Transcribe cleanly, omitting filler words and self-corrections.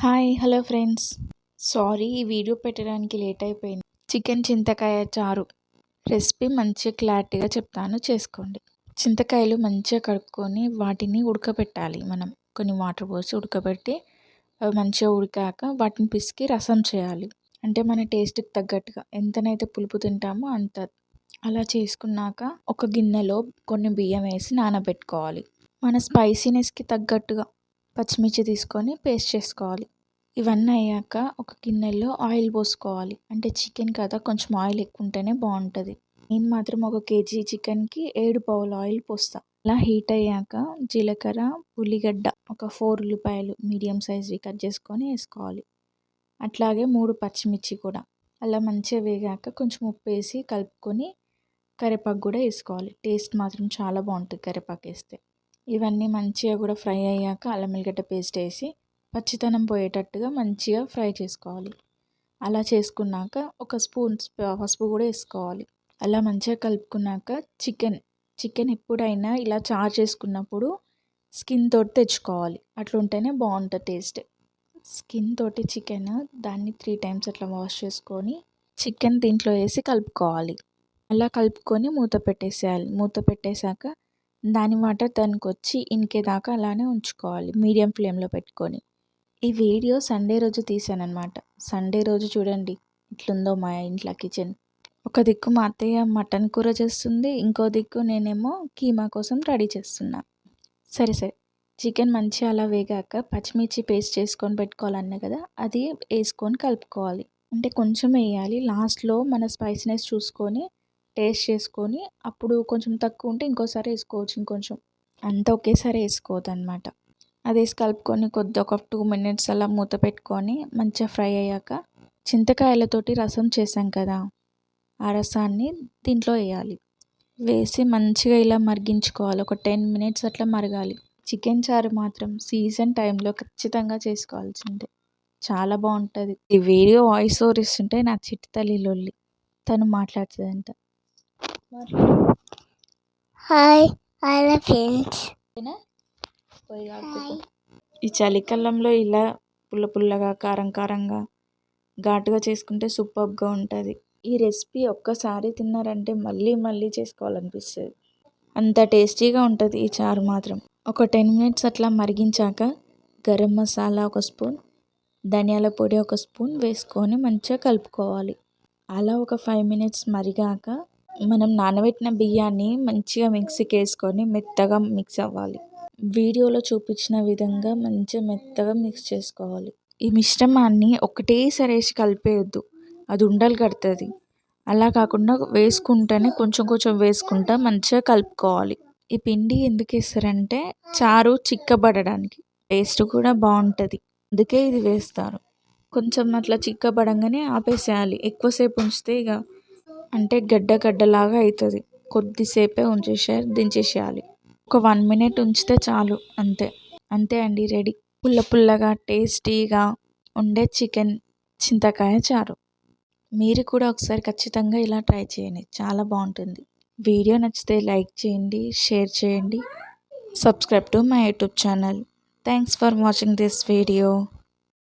Hi hello friends. Sorry ఈ video పెట్టడానికి late అయిపోయింది. చికెన్ చింతకాయ చారు రెసిపీ మంచిగా క్లారిటీగా చెప్తాను, చేసుకోండి. చింతకాయలు మంచిగా కడుక్కొని వాటిని ఉడకబెట్టాలి. మనం కొన్ని వాటర్ పోసి ఉడకబెట్టి అవి మంచిగా ఉడికాక వాటిని పిసికి రసం చేయాలి. అంటే మన టేస్ట్కి తగ్గట్టుగా ఎంతనైతే పులుపు తింటామో అంత. అలా చేసుకున్నాక ఒక గిన్నెలో కొన్ని బియ్యం వేసి నానబెట్టుకోవాలి. మన స్పైసీనెస్కి తగ్గట్టుగా పచ్చిమిర్చి తీసుకొని పేస్ట్ చేసుకోవాలి. ఇవన్నీ అయ్యాక ఒక గిన్నెలో ఆయిల్ పోసుకోవాలి. అంటే చికెన్ కదా, కొంచెం ఆయిల్ ఎక్కువ ఉంటేనే బాగుంటుంది. నేను మాత్రం ఒక కేజీ చికెన్కి 7 పావుల ఆయిల్ పోస్తా. అలా హీట్ అయ్యాక జీలకర్ర, ఉల్లిగడ్డ ఒక 4 ఉల్లిపాయలు మీడియం సైజ్వి కట్ చేసుకొని వేసుకోవాలి. అట్లాగే 3 పచ్చిమిర్చి కూడా. అలా మంచిగా వేగాక కొంచెం ఉప్పు వేసి కలుపుకొని కరివేపాకు కూడా వేసుకోవాలి. టేస్ట్ మాత్రం చాలా బాగుంటుంది కరివేపాకు వేస్తే. ఇవన్నీ మంచిగా కూడా ఫ్రై అయ్యాక అల్లం వెల్లిగడ్డ పేస్ట్ వేసి పచ్చితనం పోయేటట్టుగా మంచిగా ఫ్రై చేసుకోవాలి. అలా చేసుకున్నాక ఒక స్పూన్ పసుపు కూడా వేసుకోవాలి. అలా మంచిగా కలుపుకున్నాక చికెన్ ఎప్పుడైనా ఇలా చారు చేసుకున్నప్పుడు స్కిన్ తోటి తెచ్చుకోవాలి. అట్లా ఉంటేనే బాగుంటుంది టేస్ట్. స్కిన్ తోటి చికెన్ దాన్ని 3 టైమ్స్ అట్లా వాష్ చేసుకొని చికెన్ దీంట్లో వేసి కలుపుకోవాలి. అలా కలుపుకొని మూత పెట్టేసేయాలి. మూత పెట్టేశాక దాని వాటర్ దానికి వచ్చి ఇంకేదాకా అలానే ఉంచుకోవాలి మీడియం ఫ్లేమ్లో పెట్టుకొని. ఈ వీడియో సండే రోజు తీసానన్నమాట. సండే రోజు చూడండి ఇట్లుందో మా ఇంట్లో కిచెన్. ఒక దిక్కు మా అత్తయ్య మటన్ కూర చేస్తుంది, ఇంకో దిక్కు నేనేమో కీమా కోసం రెడీ చేస్తున్నా. సరే చికెన్ మంచిగా అలా వేగాక పచ్చిమిర్చి పేస్ట్ చేసుకొని పెట్టుకోవాలన్నా కదా, అది వేసుకొని కలుపుకోవాలి. అంటే కొంచెం వేయాలి, లాస్ట్లో మన స్పైసీనెస్ చూసుకొని టేస్ట్ చేసుకొని అప్పుడు కొంచెం తక్కువ ఉంటే ఇంకోసారి వేసుకోవచ్చు. ఇంకొంచెం అంతా ఒకేసారి వేసుకోవద్దు అనమాట. అది వేసి కలుపుకొని ఒక 2 మినిట్స్ అలా మూత పెట్టుకొని మంచిగా ఫ్రై అయ్యాక చింతకాయలతోటి రసం చేసాం కదా, ఆ రసాన్ని దీంట్లో వేయాలి. వేసి మంచిగా ఇలా మరిగించుకోవాలి. ఒక 10 మినిట్స్ అట్లా మరగాలి. చికెన్ చారు మాత్రం సీజన్ టైంలో ఖచ్చితంగా చేసుకోవాల్సిందే, చాలా బాగుంటుంది. ఈ వీడియో వాయిస్ ఓవర్ ఇస్తుంటే నా చిట్టి తల్లి లొల్లి, తను మాట్లాడుతుందంట. Hi hello friends. ఈ చలికాలంలో ఇలా పుల్లగా కారంగా ఘాటుగా చేసుకుంటే సూపర్గా ఉంటుంది. ఈ రెసిపీ ఒక్కసారి తిన్నారంటే మళ్ళీ చేసుకోవాలనిపిస్తుంది. అంత టేస్టీగా ఉంటుంది ఈ చారు మాత్రం. ఒక 10 మినిట్స్ అట్లా మరిగించాక గరం మసాలా ఒక స్పూన్, ధనియాల పొడి ఒక స్పూన్ వేసుకొని మంచిగా కలుపుకోవాలి. అలా ఒక 5 మినిట్స్ మరిగాక మనం నానబెట్టిన బియ్యాన్ని మంచిగా మిక్సీకి వేసుకొని మెత్తగా మిక్స్ అవ్వాలి. వీడియోలో చూపించిన విధంగా మంచిగా మెత్తగా మిక్స్ చేసుకోవాలి. ఈ మిశ్రమాన్ని ఒకటేసారి వేసి కలిపేయద్దు, అది ఉండలు కడుతుంది. అలా కాకుండా వేసుకుంటేనే కొంచెం వేసుకుంటా మంచిగా కలుపుకోవాలి. ఈ పిండి ఎందుకు వేస్తారంటే చారు చిక్కబడడానికి, టేస్ట్ కూడా బాగుంటుంది, అందుకే ఇది వేస్తారు. కొంచెం అట్లా చిక్కబడంగానే ఆపేసేయాలి. ఎక్కువసేపు ఉంచితే ఇక అంటే గడ్డలాగా అవుతుంది. కొద్దిసేపే దించేసేయాలి. ఒక 1 మినిట్ ఉంచితే చాలు, అంతే అండి, రెడీ. పుల్లగా టేస్టీగా ఉండే చికెన్ చింతకాయ చారు. మీరు కూడా ఒకసారి ఖచ్చితంగా ఇలా ట్రై చేయండి, చాలా బాగుంటుంది. వీడియో నచ్చితే లైక్ చేయండి, షేర్ చేయండి, subscribe to my YouTube channel. Thanks for watching this video.